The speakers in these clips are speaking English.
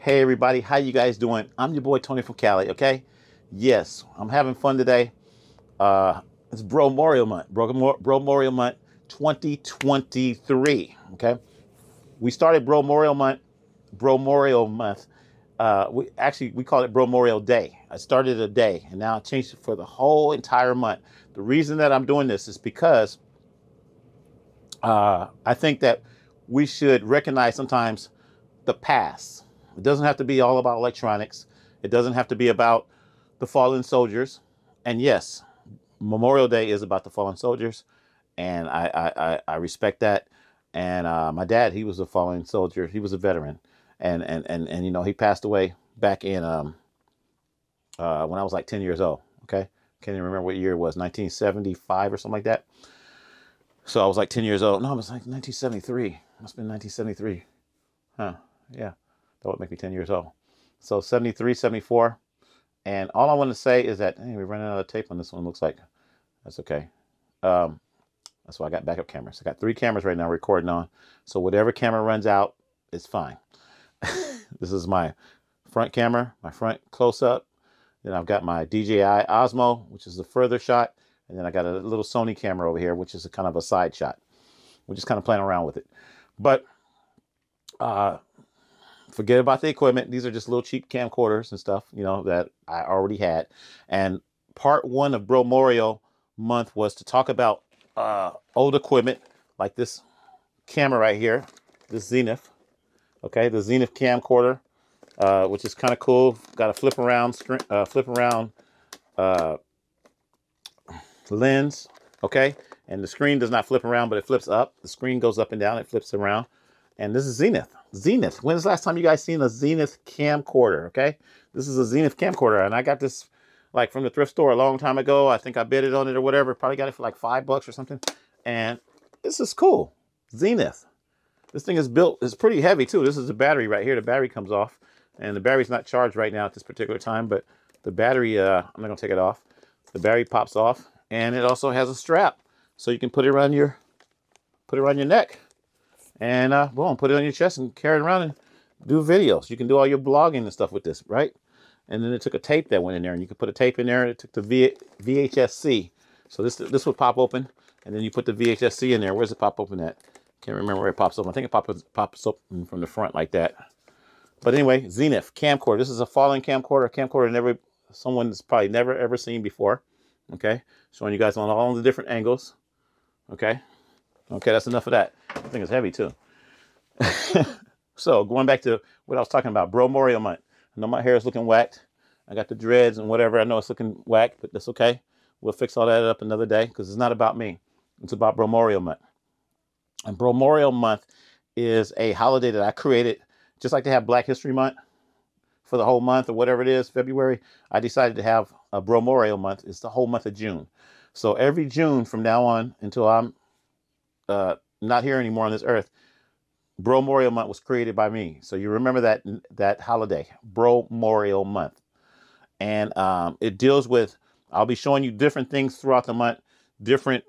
Hey everybody, how you guys doing? I'm your boy Tony from Cali, okay? Yes, I'm having fun today. It's Bro-Morial Month, Bro-Morial Month 2023, okay? We started Bro-Morial Month. We call it Bro-Morial Day. I started a day and now I changed it for the whole entire month. The reason that I'm doing this is because I think that we should recognize sometimes the past. It doesn't have to be all about electronics. It doesn't have to be about the fallen soldiers. And yes, Memorial Day is about the fallen soldiers, and I respect that. And my dad, he was a fallen soldier. He was a veteran, and you know he passed away back in when I was like 10 years old. Okay, can't even remember what year it was, 1975 or something like that. So I was like 10 years old. No, it was like 1973. Must have been 1973. Huh? Yeah, that would make me 10 years old. So 73, 74. And all I want to say is that, hey, we're running out of tape on this one, looks like. That's okay. That's why I got backup cameras. I got 3 cameras right now recording on. So whatever camera runs out, it's fine. This is my front camera, my front close-up. Then I've got my DJI Osmo, which is the further shot. And then I got a little Sony camera over here, which is a kind of a side shot. We're just kind of playing around with it. But forget about the equipment. These are just little cheap camcorders and stuff, you know, that I already had. And part 1 of Bro-Morial Month was to talk about old equipment like this camera right here, this Zenith. Okay, the Zenith camcorder, which is kind of cool. Got a flip around lens. Okay, and the screen does not flip around, but it flips up. The screen goes up and down. It flips around. And this is Zenith. Zenith. When's the last time you guys seen a Zenith camcorder? Okay, this is a Zenith camcorder, and I got this like from the thrift store a long time ago. I think I bidded on it or whatever. Probably got it for like $5 or something. And this is cool. Zenith. This thing is built. It's pretty heavy too. This is the battery right here. The battery comes off, and the battery's not charged right now at this particular time. But the battery, I'm not gonna take it off. The battery pops off, and it also has a strap, so you can put it around your neck. And boom, put it on your chest and carry it around and do videos. You can do all your blogging and stuff with this, right? And then it took a tape that went in there, and you could put a tape in there. It took the VHS-C. So this would pop open, and then you put the VHS-C in there. Where's it pop open at? Can't remember where it pops open. I think it pops open from the front like that. But anyway, Zenith camcorder. This is a fallen camcorder. A camcorder someone's probably never ever seen before. Okay, showing you guys on all the different angles. Okay. Okay, that's enough of that. I think it's heavy too. So going back to what I was talking about, Bro-Morial Month. I know my hair is looking whacked. I got the dreads and whatever. I know it's looking whacked, but that's okay. We'll fix all that up another day because it's not about me. It's about Bro-Morial Month. And Bro-Morial Month is a holiday that I created just like to have Black History Month for the whole month or whatever it is, February. I decided to have a Bro-Morial Month. It's the whole month of June. So every June from now on until I'm not here anymore on this earth, Bro-Morial Month was created by me. So you remember that holiday, Bro-Morial Month. And it deals with, I'll be showing you different things throughout the month, different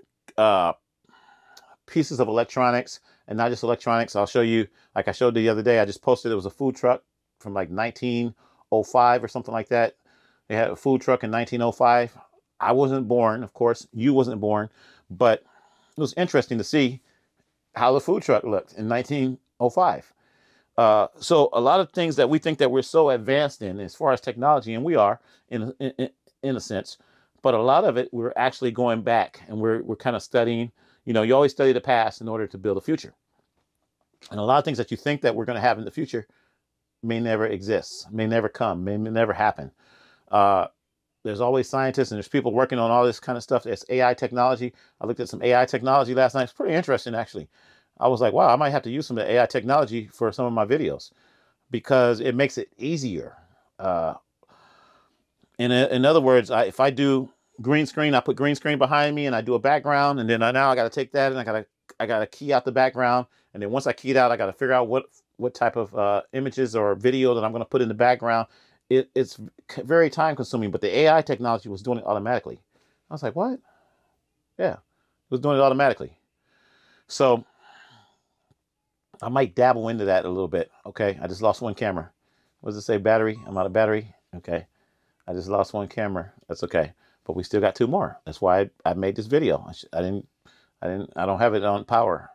pieces of electronics, and not just electronics. I'll show you, like I showed the other day, I just posted, it was a food truck from like 1905 or something like that. They had a food truck in 1905. I wasn't born, of course. You wasn't born, but it was interesting to see how the food truck looked in 1905. So a lot of things that we think that we're so advanced in as far as technology, and we are in a sense, but a lot of it we're actually going back and we're kind of studying. You know, you always study the past in order to build a future. And a lot of things that you think that we're going to have in the future may never exist, may never come, may never happen. There's always scientists and there's people working on all this kind of stuff. There's AI technology. I looked at some AI technology last night. It's pretty interesting, actually. I was like, wow, I might have to use some of the AI technology for some of my videos because it makes it easier. In other words, if I do green screen, I put green screen behind me and I do a background, and then now I got to take that and I got to key out the background. And then once I key it out, I got to figure out what type of images or video that I'm going to put in the background. It's very time consuming, but the AI technology was doing it automatically. I was like, what? Yeah, it was doing it automatically. So I might dabble into that a little bit. Okay, I just lost one camera. What does it say? Battery. I'm out of battery. Okay. I just lost one camera. That's okay. But we still got 2 more. That's why I made this video. I don't have it on power.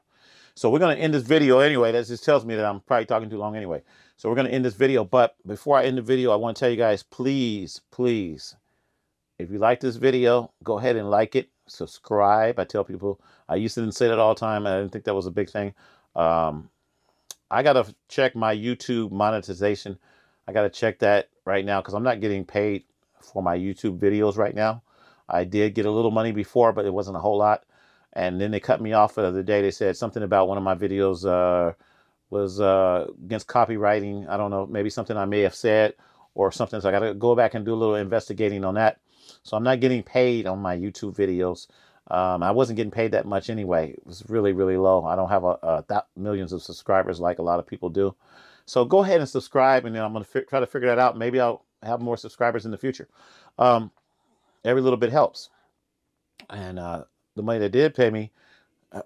So we're going to end this video anyway. That just tells me that I'm probably talking too long anyway. So we're going to end this video. But before I end the video, I want to tell you guys, please, please, if you like this video, go ahead and like it. Subscribe. I tell people, I used to say that all the time. I didn't think that was a big thing. I got to check my YouTube monetization. I got to check that right now because I'm not getting paid for my YouTube videos right now. I did get a little money before, but it wasn't a whole lot. And then they cut me off the other day. They said something about one of my videos was against copywriting. I don't know, maybe something I may have said or something. So I got to go back and do a little investigating on that. So I'm not getting paid on my YouTube videos. I wasn't getting paid that much anyway. It was really, really low. I don't have millions of subscribers like a lot of people do. So go ahead and subscribe, and then I'm going to try to figure that out. Maybe I'll have more subscribers in the future. Every little bit helps. And the money they did pay me,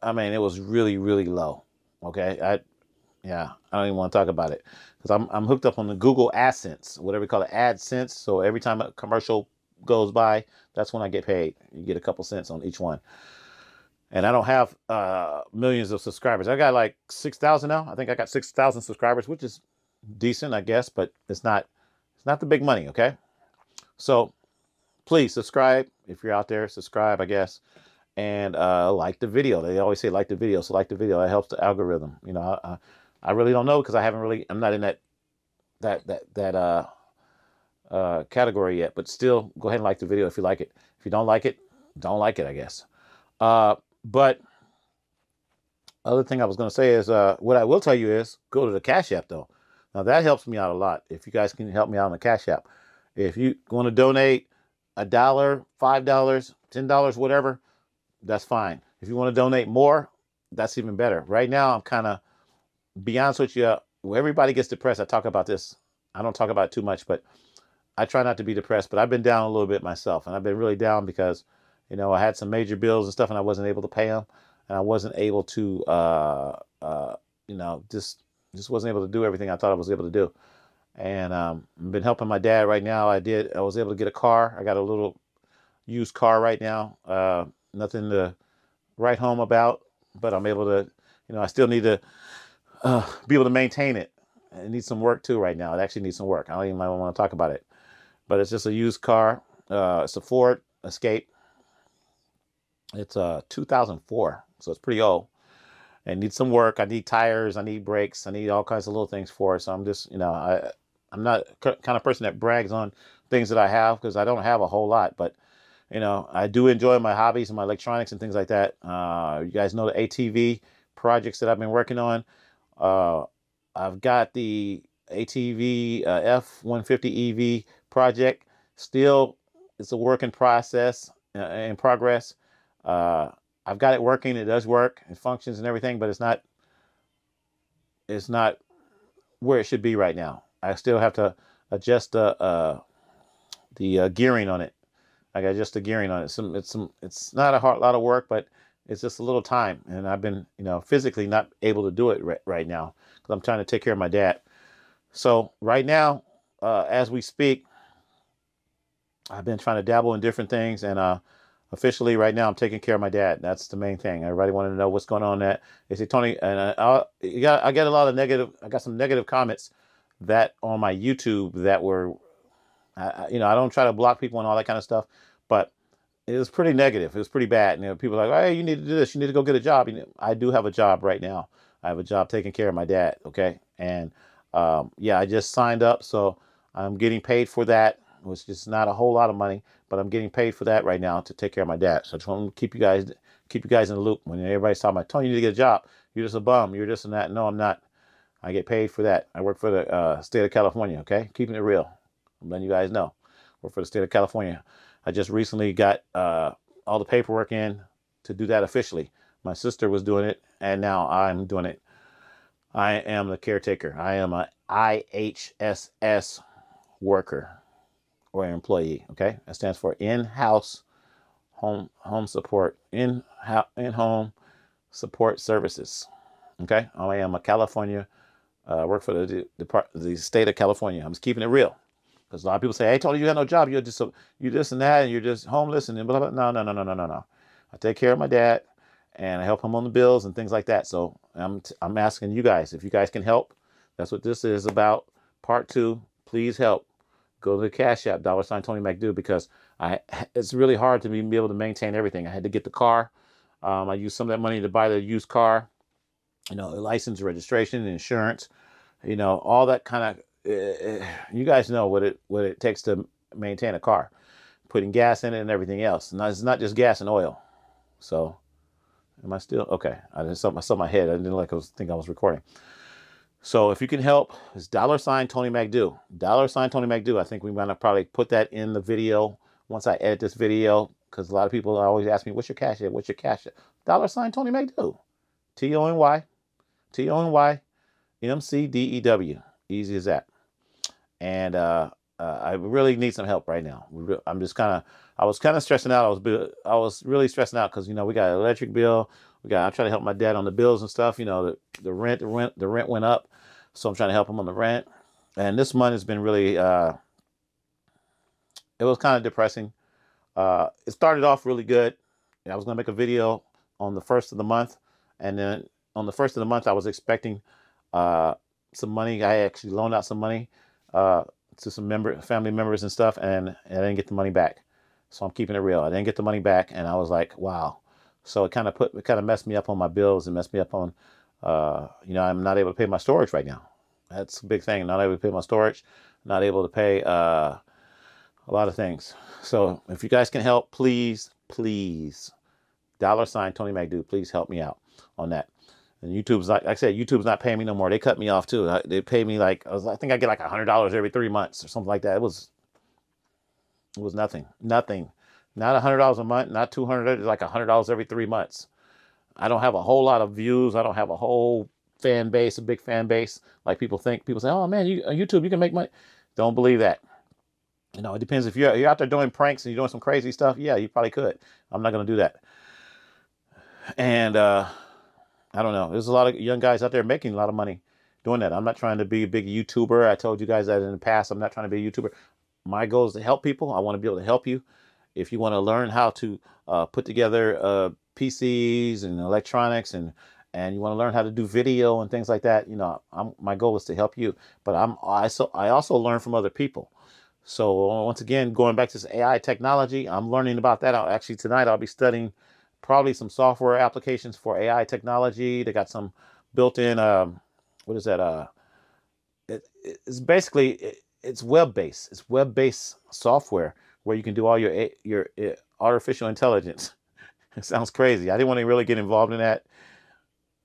I mean, it was really, really low. Okay, I don't even want to talk about it because I'm hooked up on the Google AdSense, whatever we call it, AdSense. So every time a commercial goes by, that's when I get paid. You get a couple cents on each one. And I don't have millions of subscribers. I got like 6,000 now. I think I got 6,000 subscribers, which is decent, I guess, but it's not the big money, okay? So please subscribe. If you're out there, subscribe, I guess. And like the video. They always say like the video, so like the video. That helps the algorithm. You know, I really don't know because I'm not in that category yet, but still go ahead and like the video if you like it. If you don't like it, I guess. But other thing I was going to say is what I will tell you is go to the Cash App though. Now that helps me out a lot. If you guys can help me out on the Cash App, if you want to donate $1, $5, $10, whatever, that's fine. If you want to donate more, that's even better. Right now, I'm kind of, be honest with you, everybody gets depressed. I talk about this. I don't talk about it too much, but I try not to be depressed, but I've been down a little bit myself, and I've been really down because, you know, I had some major bills and stuff, and I wasn't able to pay them, and I wasn't able to, you know, just wasn't able to do everything I thought I was able to do. And I've been helping my dad right now. I was able to get a car. I got a little used car right now. Nothing to write home about, but I'm able to, you know, I still need to be able to maintain it. It needs some work too right now. It actually needs some work. I don't even want to talk about it, but it's just a used car. It's a Ford Escape. It's 2004, so it's pretty old. And needs some work. I need tires. I need brakes. I need all kinds of little things for it. So I'm just, you know, I'm not the kind of person that brags on things that I have because I don't have a whole lot. But, you know, I do enjoy my hobbies and my electronics and things like that. You guys know the ATV projects that I've been working on. I've got the ATV F-150 EV project. Still, it's a work in progress. I've got it working. It does work. It functions and everything, but it's not where it should be right now. I still have to adjust the gearing on it. I got to adjust the gearing on it. It's not a lot of work, but it's just a little time. And I've been, you know, physically not able to do it right now because I'm trying to take care of my dad. So right now, as we speak, I've been trying to dabble in different things, and officially right now I'm taking care of my dad. That's the main thing. Everybody wanted to know what's going on there. They say, Tony, and I get a lot of negative. I got some negative comments that on my YouTube that were, you know, I don't try to block people and all that kind of stuff, but it was pretty negative. It was pretty bad. You know, people are like, hey, you need to do this. You need to go get a job. You know, I do have a job right now. I have a job taking care of my dad. Okay. And yeah, I just signed up. So I'm getting paid for that, which is not a whole lot of money, but I'm getting paid for that right now to take care of my dad. So I just want to keep you guys in the loop. When everybody's talking about, Tony, you need to get a job. You're just a bum. You're this and that. No, I'm not. I get paid for that. I work for the state of California. Okay. Keeping it real. I'm letting you guys know. Work for the state of California. I just recently got all the paperwork in to do that officially. My sister was doing it, and now I'm doing it. I am the caretaker. I am a IHSS worker or employee. Okay, that stands for in-house home support, in-home support services. Okay, I am a California I work for the state of California. I'm just keeping it real. Because a lot of people say, hey, Tony, you got no job. You're just you this and that, and you're just homeless and blah, blah, blah. No, no, no, no, no, no, no. I take care of my dad, and I help him on the bills and things like that. So I'm asking you guys, if you guys can help. That's what this is about. Part 2. Please help. Go to the Cash App, $Tony Mcdew, because it's really hard to be able to maintain everything. I had to get the car. I used some of that money to buy the used car, license, registration, insurance, all that kind of. You guys know what it takes to maintain a car, putting gas in it and everything else. And it's not just gas and oil. So, am I still okay? I saw my head. I didn't think I was recording. So if you can help, it's $Tony Mcdew. $Tony Mcdew. I think we might have probably put that in the video once I edit this video, because a lot of people always ask me, what's your Cash App? What's your Cash App? $Tony Mcdew. TonyMcdew. Easy as that. And I really need some help right now. I was kind of stressing out. I was really stressing out because, we got an electric bill. I'm trying to help my dad on the bills and stuff. The rent went up. So I'm trying to help him on the rent. And this month has been really, it was kind of depressing. It started off really good. I was going to make a video on the first of the month. And then on the first of the month, I was expecting some money. I actually loaned out some money to some family members and stuff, and I didn't get the money back. So I'm keeping it real. I didn't get the money back, and I was like, wow. So it kind of messed me up on my bills and messed me up on, I'm not able to pay my storage right now. That's a big thing. Not able to pay my storage, not able to pay a lot of things. So if you guys can help, please, $Tony Mcdew, please help me out on that. And YouTube's like I said, YouTube's not paying me no more. They cut me off too. They pay me I think I get like $100 every 3 months or something like that. It was nothing. Not $100 a month, not $200. It's like $100 every 3 months. I don't have a whole lot of views. I don't have a whole fan base, a big fan base like people think. People say, "Oh man, YouTube, you can make money." Don't believe that. It depends. If you're out there doing pranks and you're doing some crazy stuff, yeah, you probably could. I'm not going to do that. And I don't know. There's a lot of young guys out there making a lot of money doing that. I'm not trying to be a big YouTuber. I told you guys that in the past. I'm not trying to be a YouTuber. My goal is to help people. I want to be able to help you. If you want to learn how to put together PCs and electronics, and you want to learn how to do video and things like that, my goal is to help you. But I also learn from other people. So once again, going back to this AI technology, I'm learning about that. Actually, tonight I'll be studying probably some software applications for AI technology. They got some built-in, what is that? It's basically, it's web-based. It's web-based software where you can do all your artificial intelligence. It sounds crazy. I didn't want to really get involved in that,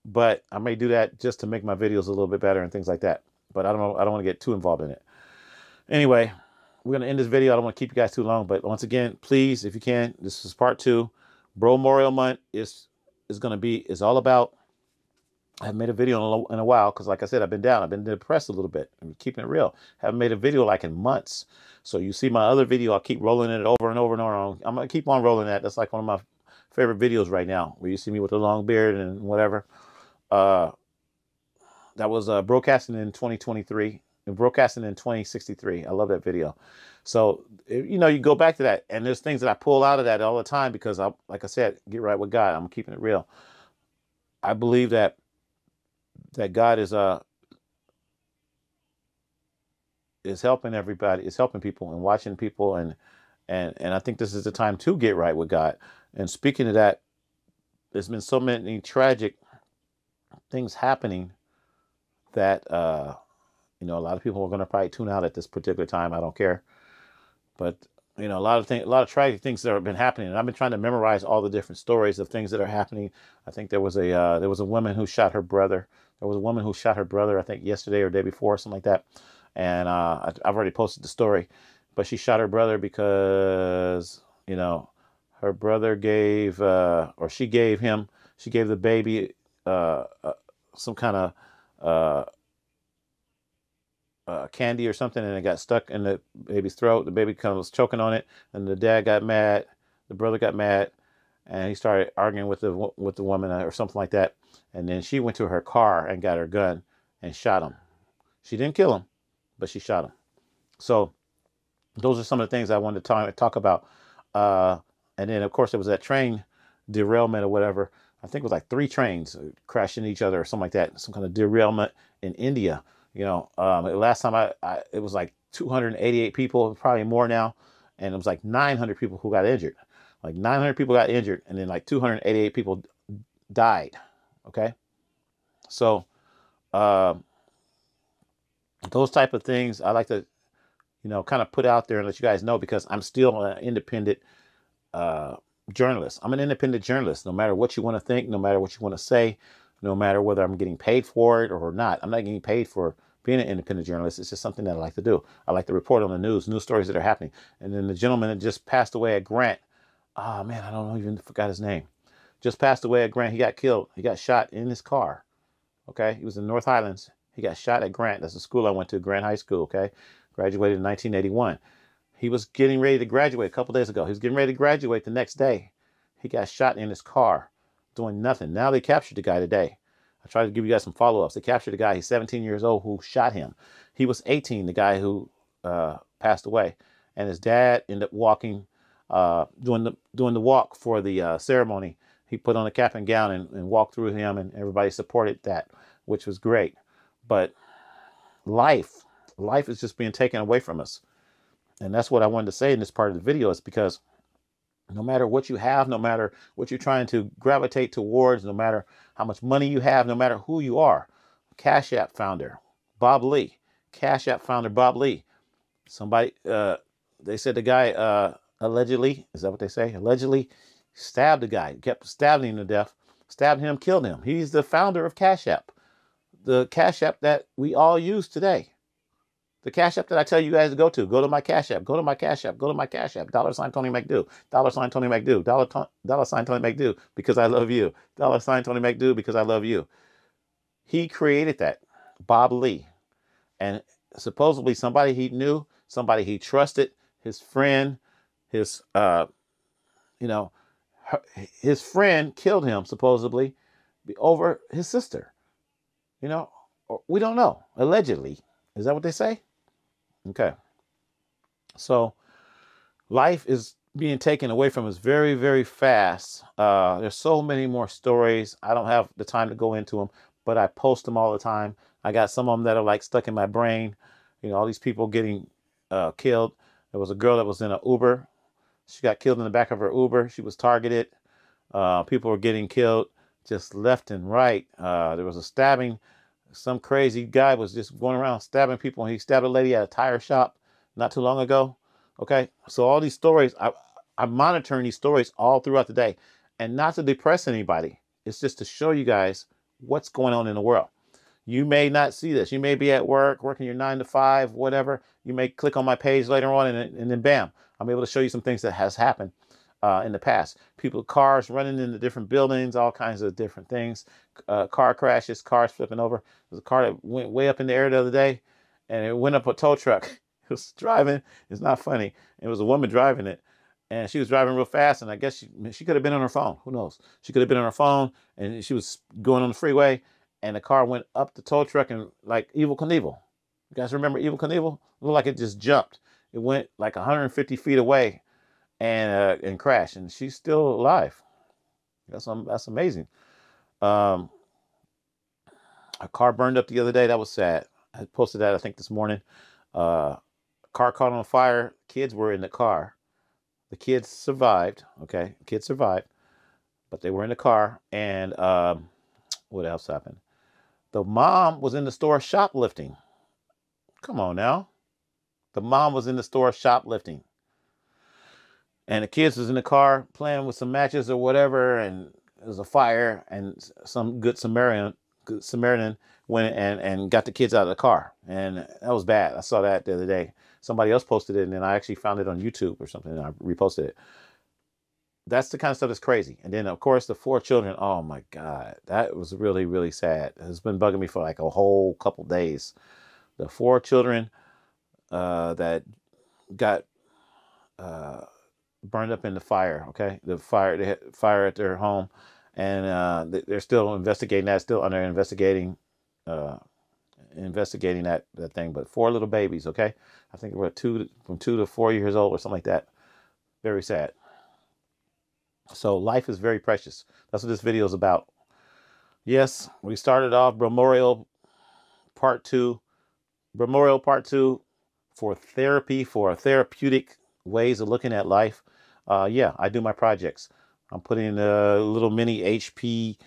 but I may do that just to make my videos a little bit better and things like that. But I don't want to get too involved in it. Anyway, we're going to end this video. I don't want to keep you guys too long, but once again, please, if you can, this is part 2. Bro-Morial Month is all about. I haven't made a video in a while because, like I said, I've been down. I've been depressed a little bit. I'm keeping it real. Haven't made a video like in months. So you see my other video, I'll keep rolling it over and over and over. I'm going to keep on rolling that. That's like one of my favorite videos right now, where you see me with the long beard and whatever. That was broadcasting in 2023 and broadcasting in 2063. I love that video. So, you go back to that, and there's things that I pull out of that all the time because, like I said, get right with God. I'm keeping it real. I believe that God is helping everybody, is helping people and watching people, and I think this is the time to get right with God. And speaking of that, there's been so many tragic things happening that a lot of people are going to probably tune out at this particular time. I don't care. But, a lot of tragic things that have been happening. And I've been trying to memorize all the different stories of things that are happening. I think there was a woman who shot her brother. There was a woman who shot her brother, I think yesterday or the day before, something like that. And I've already posted the story. But she shot her brother because, her brother gave she gave the baby some kind of candy or something, and it got stuck in the baby's throat. The baby kind of was choking on it, and the dad got mad. The brother got mad, and he started arguing with the woman or something like that. And then she went to her car and got her gun and shot him. She didn't kill him, but she shot him. So those are some of the things I wanted to talk about. And then, of course, there was that train derailment or whatever. I think it was like 3 trains crashing into each other or something like that. Some kind of derailment in India. Last time it was like 288 people, probably more now. And it was like 900 people who got injured. Like 900 people got injured, and then like 288 people died. Okay. So those type of things I like to, kind of put out there and let you guys know, because I'm still an independent journalist. I'm an independent journalist. No matter what you want to think, no matter what you want to say, no matter whether I'm getting paid for it or not. I'm not getting paid for being an independent journalist. It's just something that I like to do. I like to report on the news stories that are happening. And then the gentleman that just passed away at Grant, oh man, I don't know, even forgot his name. Just passed away at Grant. He got killed. He got shot in his car. Okay. He was in North Highlands. He got shot at Grant. That's the school I went to, Grant High School. Okay. Graduated in 1981. He was getting ready to graduate a couple days ago. He was getting ready to graduate the next day. He got shot in his car doing nothing. Now they captured the guy today. I tried to give you guys some follow-ups. They captured the guy. He's 17 years old who shot him. He was 18, the guy who passed away. And his dad ended up walking, doing the walk for the ceremony. He put on a cap and gown and walked through him, and everybody supported that, which was great. But life is just being taken away from us. And that's what I wanted to say in this part of the video, is because no matter what you have, no matter what you're trying to gravitate towards, no matter how much money you have, no matter who you are, Cash App founder, Bob Lee, Cash App founder, Bob Lee, somebody, they said the guy allegedly, is that what they say? Allegedly stabbed the guy, kept stabbing him to death, stabbed him, killed him. He's the founder of Cash App, the Cash App that we all use today. The Cash App that I tell you guys to go to my Cash App, go to my Cash App, go to my Cash App, $ Tony Mcdew, $ Tony Mcdew, $ Tony Mcdew, because I love you, $ Tony Mcdew, because I love you. He created that, Bob Lee. And supposedly somebody he knew, somebody he trusted, his friend, his friend killed him supposedly over his sister. We don't know, allegedly. Is that what they say? Okay. So life is being taken away from us very, very fast. There's so many more stories. I don't have the time to go into them, but I post them all the time. I got some of them that are like stuck in my brain. All these people getting killed. There was a girl that was in an Uber. She got killed in the back of her Uber. She was targeted. People were getting killed just left and right. There was a stabbing. Some crazy guy was just going around stabbing people, and he stabbed a lady at a tire shop not too long ago. Okay. So all these stories, I'm monitoring these stories all throughout the day, and not to depress anybody. It's just to show you guys what's going on in the world. You may not see this. You may be at work, working your 9 to 5, whatever. You may click on my page later on, and then bam, I'm able to show you some things that has happened in the past. Cars running into different buildings, all kinds of different things. Car crashes, cars flipping over. There's a car that went way up in the air the other day, and it went up a tow truck. It was driving. It's not funny. It was a woman driving it, and she was driving real fast, and I guess she could have been on her phone. Who knows? She could have been on her phone, and she was going on the freeway, and the car went up the tow truck, and like Evel Knievel. You guys remember Evel Knievel? It looked like it just jumped. It went like 150 feet away and crashed, and she's still alive. That's amazing. A car burned up the other day. That was sad. I posted that, I think, this morning. Car caught on fire. Kids were in the car. The kids survived. Okay, kids survived, but they were in the car. And what else happened? The mom was in the store shoplifting. Come on now. The mom was in the store shoplifting. And the kids was in the car playing with some matches or whatever, and there was a fire, and some good Samaritan went and got the kids out of the car. And that was bad. I saw that the other day. Somebody else posted it, and then I actually found it on YouTube or something, and I reposted it. That's the kind of stuff that's crazy. And then, of course, the 4 children. Oh, my God. That was really, really sad. It's been bugging me for like a whole couple days. The 4 children that got burned up in the fire. Okay, they had fire at their home, and they're still investigating that. Still under investigating investigating that thing. But 4 little babies, okay? I think we're from 2 to 4 years old or something like that. Very sad. So life is very precious. That's what this video is about. Yes, we started off Bro-Morial Part 2. Bro-Morial Part 2 for therapy, for therapeutic ways of looking at life. Yeah, I do my projects. I'm putting a little mini HP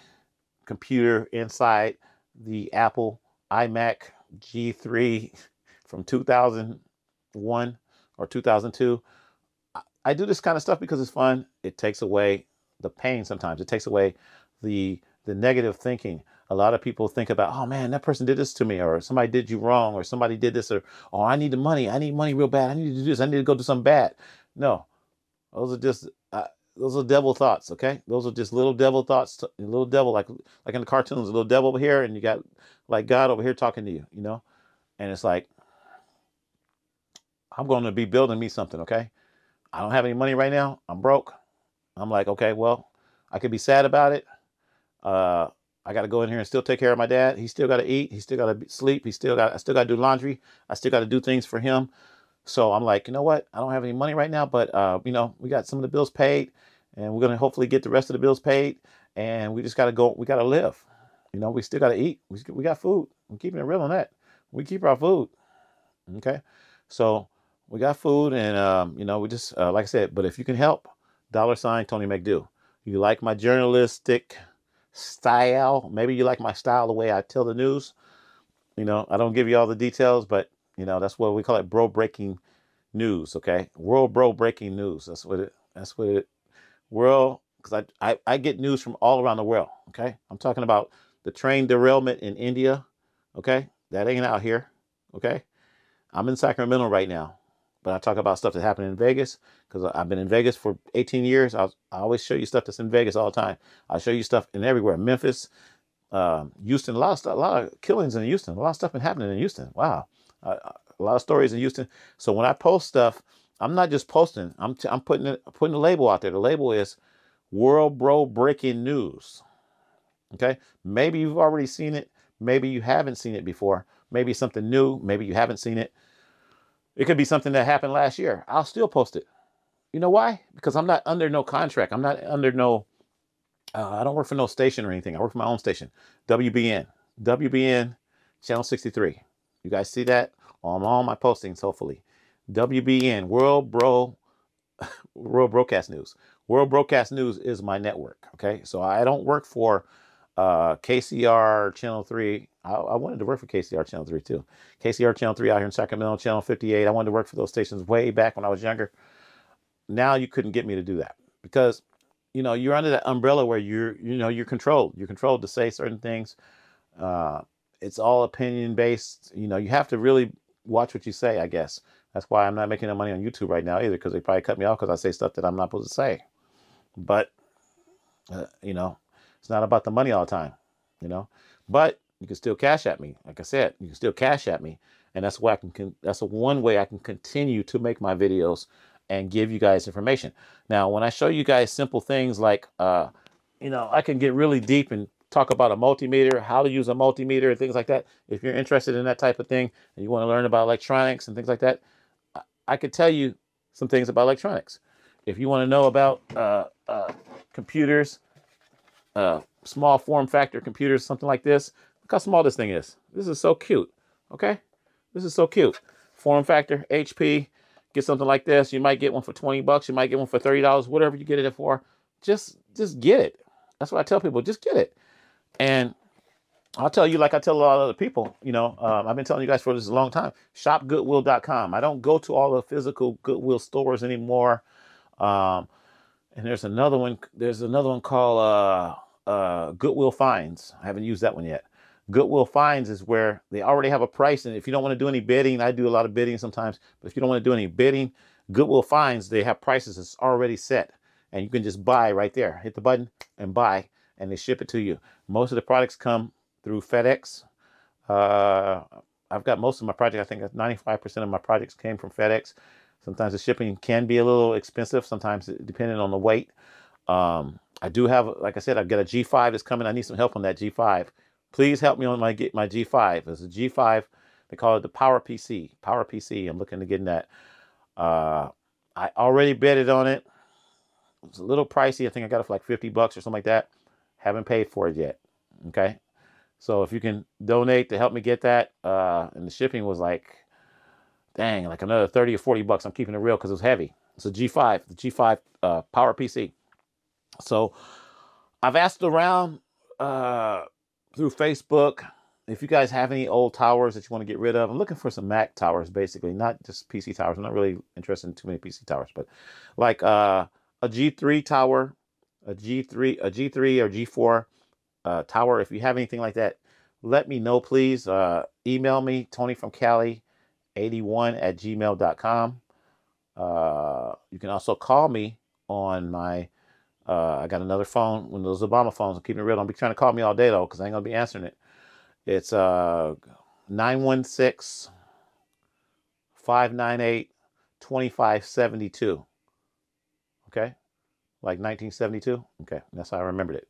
computer inside the Apple iMac G3 from 2001 or 2002. I do this kind of stuff because it's fun. It takes away the pain sometimes. It takes away the negative thinking. A lot of people think about, oh man, that person did this to me, or somebody did you wrong, or somebody did this, or oh, I need the money. I need money real bad. I need to do this. I need to go do something bad. No, those are just those are devil thoughts. Okay, those are just little devil thoughts. Little devil, like in the cartoons, a little devil over here, and you got like God over here talking to you. You know, and it's like, I'm going to be building me something. Okay, I don't have any money right now. I'm broke. I'm like, okay, well, I could be sad about it. I got to go in here and still take care of my dad. He still got to eat. He still got to sleep. I still got to do laundry. I still got to do things for him. So I'm like, you know what? I don't have any money right now, but you know, we got some of the bills paid, and we're going to hopefully get the rest of the bills paid. And we just got to go. We got to live. You know, we still got to eat. We got food. I'm keeping it real on that. We keep our food. Okay. So we got food, and you know, we just, like I said, but if you can help, $ Tony Mcdew. You like my journalistic style? Maybe you like my style, the way I tell the news. You know, I don't give you all the details, but you know, that's what we call it, bro breaking news. Okay, world bro breaking news. That's what it. World, because I get news from all around the world. Okay, I'm talking about the train derailment in India. Okay, that ain't out here. Okay, I'm in Sacramento right now, but I talk about stuff that happened in Vegas because I've been in Vegas for 18 years. I always show you stuff that's in Vegas all the time. I'll show you stuff in everywhere. Memphis, Houston, a lot of stuff, a lot of killings in Houston. A lot of stuff been happening in Houston. Wow, a lot of stories in Houston. So when I post stuff, I'm not just posting. I'm putting a label out there. The label is World Bro Breaking News. Okay, maybe you've already seen it. Maybe you haven't seen it before. Maybe something new. Maybe you haven't seen it. It could be something that happened last year. I'll still post it. You know why? Because I'm not under no contract. I'm not under no, I don't work for no station or anything. I work for my own station. WBN Channel 63. You guys see that on all my postings, hopefully. WBN, World Broadcast News. World Broadcast News is my network, okay? So I don't work for KCR Channel 3. I wanted to work for KCR Channel 3 too. KCR Channel 3 out here in Sacramento, Channel 58. I wanted to work for those stations way back when I was younger. Now you couldn't get me to do that because, you know, you're under that umbrella where you're controlled. You're controlled to say certain things. It's all opinion based. You know, you have to really watch what you say, I guess. That's why I'm not making no money on YouTube right now either, because they probably cut me off because I say stuff that I'm not supposed to say. But, you know, it's not about the money all the time, you know. But you can still cash at me. Like I said, you can still cash at me. And that's why that's one way I can continue to make my videos and give you guys information. Now, when I show you guys simple things like, you know, I can get really deep and talk about a multimeter, how to use a multimeter and things like that. If you're interested in that type of thing and you want to learn about electronics and things like that, I could tell you some things about electronics. If you want to know about computers, small form factor computers, something like this, look how small this thing is. This is so cute, okay? This is so cute. Form factor, HP, get something like this. You might get one for 20 bucks. You might get one for $30, whatever you get it for. Just get it. That's what I tell people, just get it. And I'll tell you, like I tell a lot of other people, you know, I've been telling you guys for this a long time, shopgoodwill.com. I don't go to all the physical Goodwill stores anymore. And there's another one called Goodwill Finds. I haven't used that one yet. Goodwill Finds is where they already have a price. And if you don't want to do any bidding, I do a lot of bidding sometimes, but if you don't want to do any bidding, Goodwill Finds, they have prices that's already set. And you can just buy right there. Hit the button and buy, and they ship it to you. Most of the products come through FedEx. I've got most of my projects. I think 95% of my projects came from FedEx. Sometimes the shipping can be a little expensive, sometimes depending on the weight. I do have, like I said, I've got a G5 that's coming. I need some help on that G5. Please help me on get my G5. It's a G5. They call it the Power PC. Power PC. I'm looking to get in that. I already betted on it. It's a little pricey. I think I got it for like 50 bucks or something like that. Haven't paid for it yet. Okay. So if you can donate to help me get that, and the shipping was like, dang, like another 30 or 40 bucks. I'm keeping it real because it was heavy. It's a G5, the G5 Power PC. So I've asked around through Facebook if you guys have any old towers that you want to get rid of. I'm looking for some Mac towers, basically, not just PC towers. I'm not really interested in too many PC towers, but like a G3 tower, a G3 or G4 tower. If you have anything like that, let me know, please. Email me, TonyFromCali81@gmail.com. You can also call me on my, I got another phone, one of those Obama phones. I'm keeping it real. Don't be trying to call me all day, though, because I ain't going to be answering it. It's 916-598-2572. Okay? Like 1972? Okay, that's how I remembered it.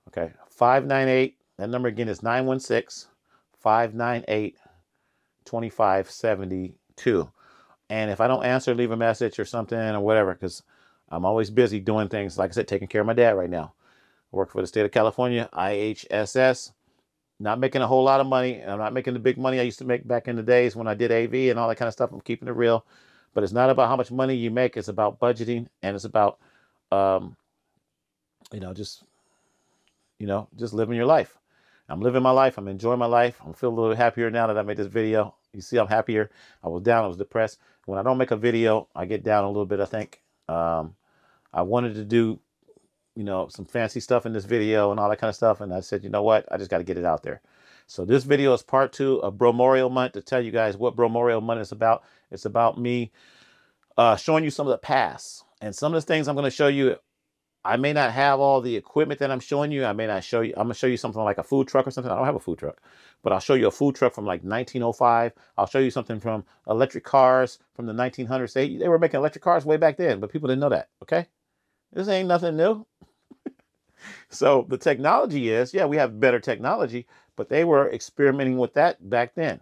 Okay, 598. That number again is 916-598-2572. And if I don't answer, leave a message or something or whatever, because I'm always busy doing things, like I said, taking care of my dad right now. I work for the state of California, IHSS. Not making a whole lot of money. I'm not making the big money I used to make back in the days when I did AV and all that kind of stuff. I'm keeping it real. But it's not about how much money you make. It's about budgeting, and it's about, just living your life. I'm living my life. I'm enjoying my life. I'm feeling a little happier now that I made this video. You see, I'm happier. I was down. I was depressed. When I don't make a video, I get down a little bit, I think. I wanted to do, some fancy stuff in this video and all that kind of stuff. And I said, you know what? I just got to get it out there. So this video is part 2 of Bro-Morial Month, to tell you guys what Bro-Morial Month is about. It's about me showing you some of the past. And some of the things I'm going to show you, I may not have all the equipment that I'm showing you. I may not show you. I'm going to show you something like a food truck or something. I don't have a food truck, but I'll show you a food truck from like 1905. I'll show you something from electric cars from the 1900s. They were making electric cars way back then, but people didn't know that. Okay. This ain't nothing new. So the technology is, yeah, we have better technology, but they were experimenting with that back then.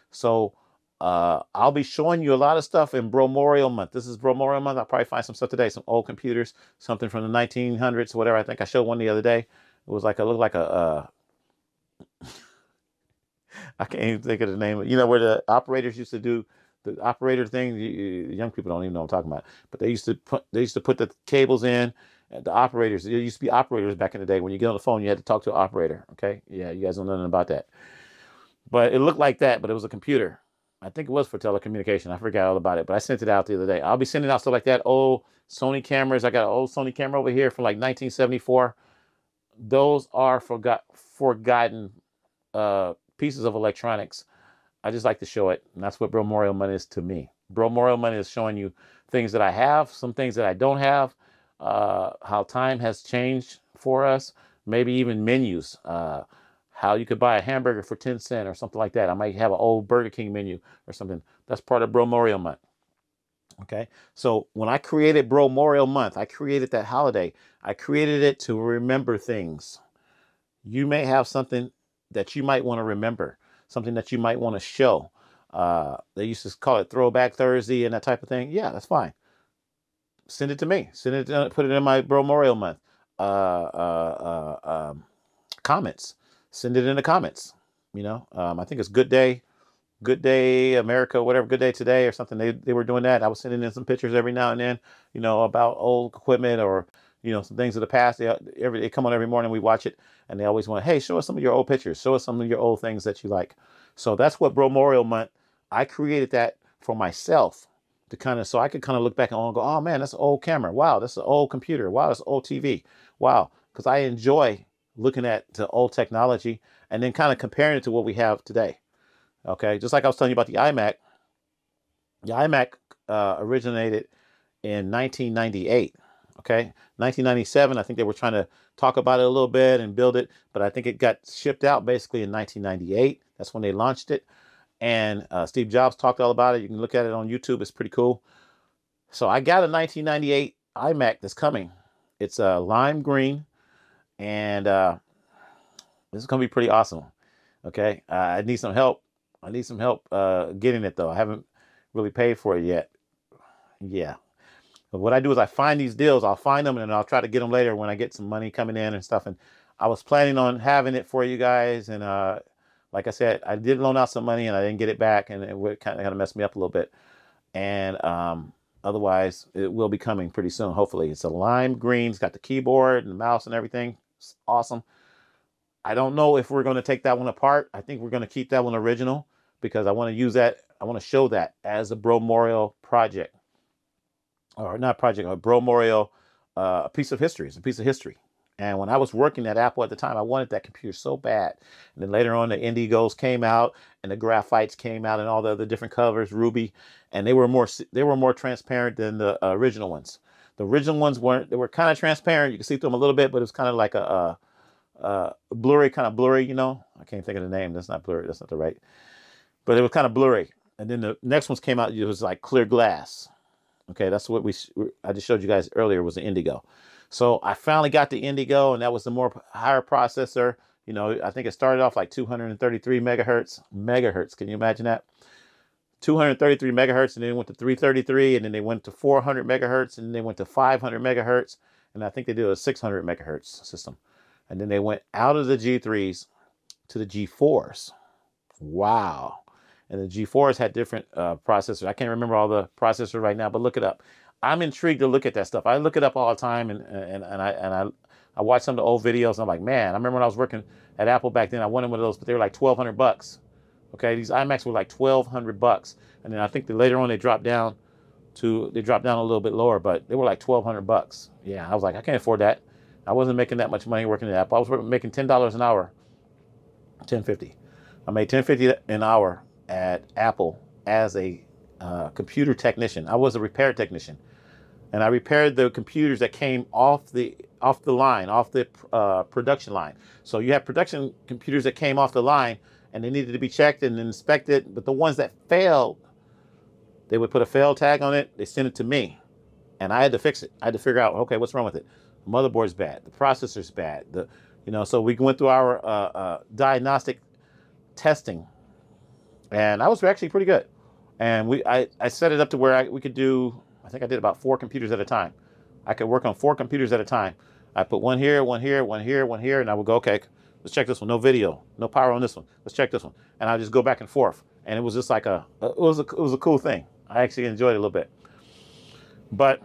So I'll be showing you a lot of stuff in Bro-Morial Month. This is Bro-Morial Month. I'll probably find some stuff today, some old computers, something from the 1900s, whatever. I think I showed one the other day. It was like, it looked like a, I can't even think of the name. Where the operators used to do the operator thing. Young people don't even know what I'm talking about. But they used to put the cables in. The operators, there used to be operators back in the day. When you get on the phone, you had to talk to an operator. Okay. Yeah. You guys don't know nothing about that. But it looked like that, but it was a computer. I think it was for telecommunication. I forgot all about it, but I sent it out the other day. I'll be sending out stuff like that. Old Sony cameras. I got an old Sony camera over here from like 1974. Those are forgotten pieces of electronics. I just like to show it. And that's what Bro-Morial Month is to me. Bro-Morial Month is showing you things that I have, some things that I don't have, how time has changed for us, maybe even menus, how you could buy a hamburger for 10 cents or something like that. I might have an old Burger King menu or something. That's part of Bro-Morial Month. Okay. So when I created Bro-Morial Month, I created that holiday. I created it to remember things. You may have something that you might want to remember, something that you might want to show. They used to call it Throwback Thursday and that type of thing. Yeah, that's fine. Send it to me. Put it in my Bro-Morial Month comments. Send it in the comments. I think it's Good Day America, whatever, Good Day Today or something. They were doing that. I was sending in some pictures every now and then, about old equipment or, some things of the past. They come on every morning, we watch it, and they always want, hey, show us some of your old pictures. Show us some of your old things that you like. So that's what Bro-Morial Month, I created that for myself so I could kind of look back and go, oh man, that's an old camera. Wow, that's an old computer. Wow, that's an old TV. Wow. Because I enjoy looking at the old technology and then kind of comparing it to what we have today. Okay. Just like I was telling you about the iMac. The iMac originated in 1998. Okay. 1997, I think they were trying to talk about it a little bit and build it, but I think it got shipped out basically in 1998. That's when they launched it. And Steve Jobs talked all about it. You can look at it on YouTube. It's pretty cool. So I got a 1998 iMac that's coming. It's lime green. And this is going to be pretty awesome. Okay, I need some help. I need some help getting it though. I haven't really paid for it yet. Yeah. But what I do is I find these deals. I'll find them and I'll try to get them later when I get some money coming in and stuff. And I was planning on having it for you guys. And like I said, I did loan out some money and I didn't get it back, and it would kind of messed me up a little bit. And otherwise, it will be coming pretty soon. Hopefully, it's a lime green. It's got the keyboard and the mouse and everything. It's awesome. I don't know if we're going to take that one apart. I think we're going to keep that one original because I want to use that. I want to show that as a Bro-Morial project, or not project, a Bro-Morial, a piece of history. It's a piece of history. And when I was working at Apple at the time, I wanted that computer so bad. And then later on, the Indigos came out, and the Graphites came out, and all the other different colors, Ruby, and they were more transparent than the original ones. The original ones weren't. They were kind of transparent. You could see through them a little bit, but it was kind of like a blurry, kind of blurry. You know, I can't think of the name. That's not blurry. That's not the right. But it was kind of blurry. And then the next ones came out. It was like clear glass. Okay, that's what I just showed you guys earlier was the Indigo. So I finally got the Indigo, and that was the more higher processor. You know, I think it started off like 233 megahertz. Can you imagine that? 233 megahertz, and then it went to 333, and then they went to 400 megahertz, and then they went to 500 megahertz, and I think they did a 600 megahertz system. And then they went out of the G3s to the G4s. Wow. And the G4s had different processors. I can't remember all the processors right now, but look it up. I'm intrigued to look at that stuff. I look it up all the time, and I watch some of the old videos. And I'm like, man, I remember when I was working at Apple back then. I wanted one of those, but they were like $1,200. Okay, these iMacs were like $1,200, and then I think that later on they dropped down a little bit lower, but they were like $1,200. Yeah, I was like, I can't afford that. I wasn't making that much money working at Apple. I was making $10 an hour, $10.50. I made $10.50 an hour at Apple as a computer technician. I was a repair technician, and I repaired the computers that came off the line, off the production line. So you have production computers that came off the line, and they needed to be checked and inspected. But the ones that failed, they would put a fail tag on it. They sent it to me, and I had to fix it. I had to figure out, okay, what's wrong with it? The motherboard's bad. The processor's bad. So we went through our diagnostic testing, and I was actually pretty good. And I set it up to where we could do, I think I did about 4 computers at a time. I could work on 4 computers at a time. I put one here, one here, one here, one here, and I would go, okay, let's check this one. No video, no power on this one. Let's check this one. And I just go back and forth. And it was just like it was a cool thing. I actually enjoyed it a little bit. But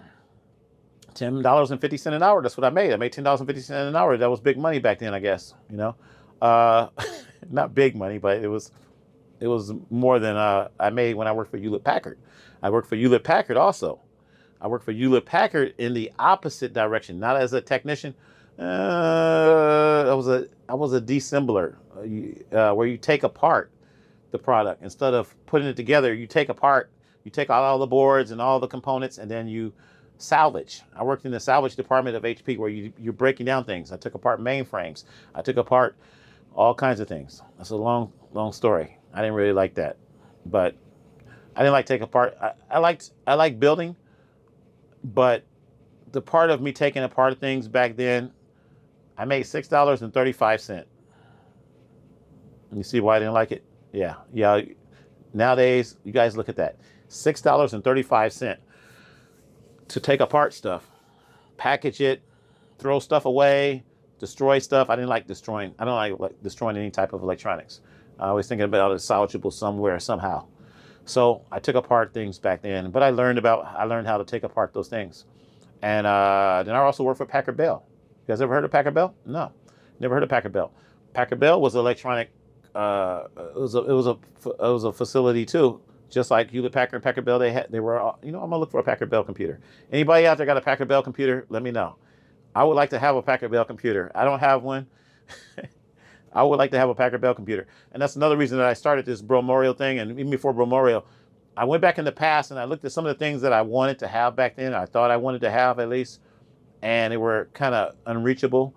$10.50 an hour, that's what I made. I made $10.50 an hour. That was big money back then, I guess, you know. Not big money, but it was more than I made when I worked for Hewlett-Packard. I worked for Hewlett-Packard also. I worked for Hewlett-Packard in the opposite direction, not as a technician. I was a dissembler, where you take apart the product instead of putting it together. You take apart, you take out all the boards and all the components, and then you salvage. I worked in the salvage department of HP, where you're breaking down things. I took apart mainframes. I took apart all kinds of things. That's a long story. I didn't really like that, but I didn't like taking apart. I like building, but the part of me taking apart things back then, I made $6.35. You see why I didn't like it? Yeah. Nowadays, you guys look at that, $6.35 to take apart stuff, package it, throw stuff away, destroy stuff. I didn't like destroying. I don't like destroying any type of electronics. I was thinking about it salvageable somewhere, somehow. So I took apart things back then, but I learned how to take apart those things. And then I also worked for Packard Bell. You guys ever heard of Packard Bell? No, never heard of Packard Bell. Packard Bell was electronic. It was a facility too, just like Hewlett-Packard and Packard Bell. They were. I'm gonna look for a Packard Bell computer. Anybody out there got a Packard Bell computer? Let me know. I would like to have a Packard Bell computer. I don't have one. I would like to have a Packard Bell computer. And that's another reason that I started this Bro-Morial thing. And even before Bro-Morial, I went back in the past and I looked at some of the things that I wanted to have back then. I thought I wanted to have at least. And they were kind of unreachable,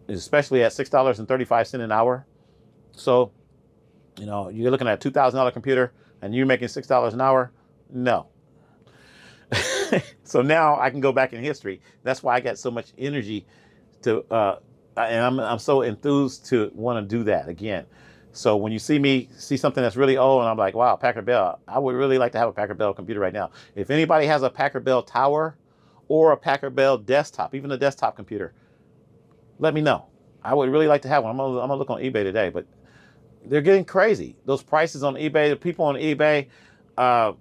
especially at $6.35 an hour. So, you're looking at a $2,000 computer and you're making $6 an hour. No. So now I can go back in history. That's why I got so much energy to, and I'm so enthused to want to do that again. So when you see something that's really old, and I'm like, wow, Packard Bell, I would really like to have a Packard Bell computer right now. If anybody has a Packard Bell Tower or a Packard Bell desktop, even a desktop computer, let me know. I would really like to have one. I'm gonna look on eBay today, but they're getting crazy. Those prices on eBay, the people on eBay, I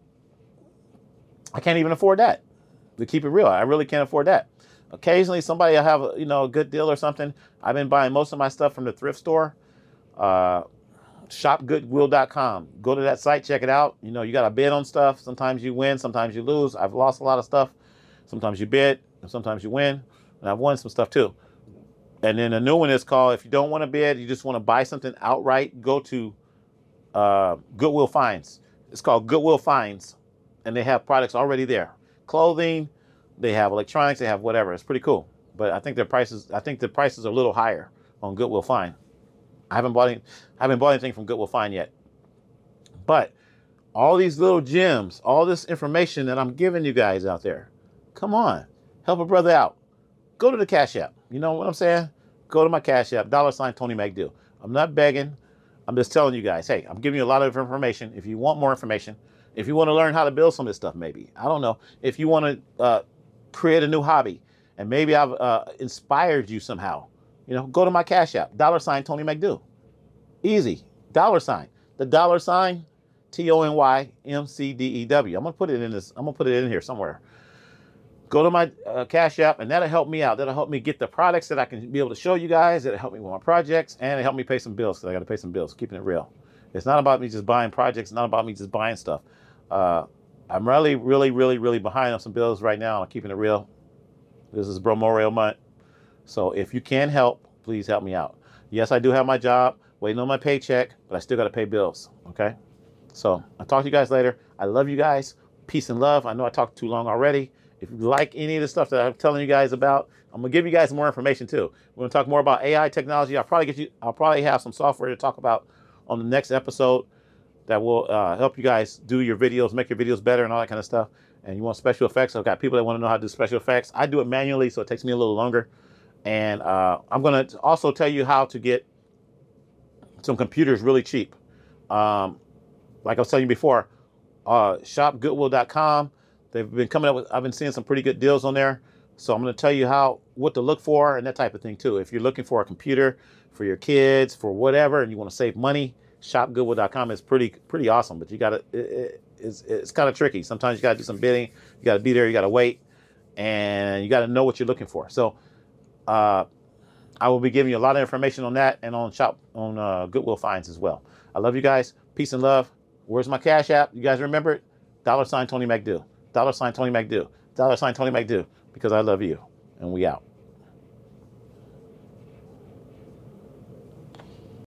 can't even afford that. To keep it real, I really can't afford that. Occasionally, somebody will have a good deal or something. I've been buying most of my stuff from the thrift store. Shopgoodwill.com. Go to that site, check it out. You got to bid on stuff. Sometimes you win, sometimes you lose. I've lost a lot of stuff. Sometimes you bid, and sometimes you win. And I've won some stuff too. And then a new one is called, if you don't want to bid, you just want to buy something outright, go to Goodwill Finds. It's called Goodwill Finds, and they have products already there. Clothing, they have electronics, they have whatever. It's pretty cool. But I think the prices are a little higher on Goodwill Find. I haven't bought anything from Goodwill Find yet. But all these little gems, all this information that I'm giving you guys out there, come on, help a brother out. Go to the Cash App. You know what I'm saying? Go to my Cash App, $ Tony Mcdew. I'm not begging. I'm just telling you guys, hey, I'm giving you a lot of information. If you want more information, if you want to learn how to build some of this stuff, maybe, I don't know. If you want to create a new hobby, and maybe I've inspired you somehow, go to my Cash App, $ Tony Mcdew. Easy. $. The $, TONYMCDEW. I'm gonna put it in this. I'm gonna put it in here somewhere. Go to my Cash App, and that'll help me out. That'll help me get the products that I can be able to show you guys. It'll help me with my projects, and it'll help me pay some bills, because I got to pay some bills. Keeping it real. It's not about me just buying projects. It's not about me just buying stuff. I'm really, really, really, really behind on some bills right now. I'm keeping it real. This is Bro-Morial Month. So if you can help, please help me out. Yes, I do have my job, waiting on my paycheck, but I still got to pay bills, okay? So I'll talk to you guys later. I love you guys. Peace and love. I know I talked too long already. If you like any of the stuff that I'm telling you guys about, I'm going to give you guys more information too. We're going to talk more about AI technology. I'll probably have some software to talk about on the next episode that will help you guys do your videos, make your videos better and all that kind of stuff. And you want special effects? I've got people that want to know how to do special effects. I do it manually, so it takes me a little longer. And I'm going to also tell you how to get some computers really cheap. Like I was telling you before, shopgoodwill.com. They've been coming up with, I've been seeing some pretty good deals on there. So I'm going to tell you what to look for and that type of thing too. If you're looking for a computer for your kids, for whatever, and you want to save money, shopgoodwill.com is pretty awesome. But you got to, it's kind of tricky. Sometimes you got to do some bidding. You got to be there. You got to wait, and you got to know what you're looking for. So I will be giving you a lot of information on that and on Goodwill Finds as well. I love you guys. Peace and love. Where's my Cash App? You guys remember it? $ Tony Mcdew. $ Tony Mcdew. $ Tony Mcdew. Because I love you. And we out.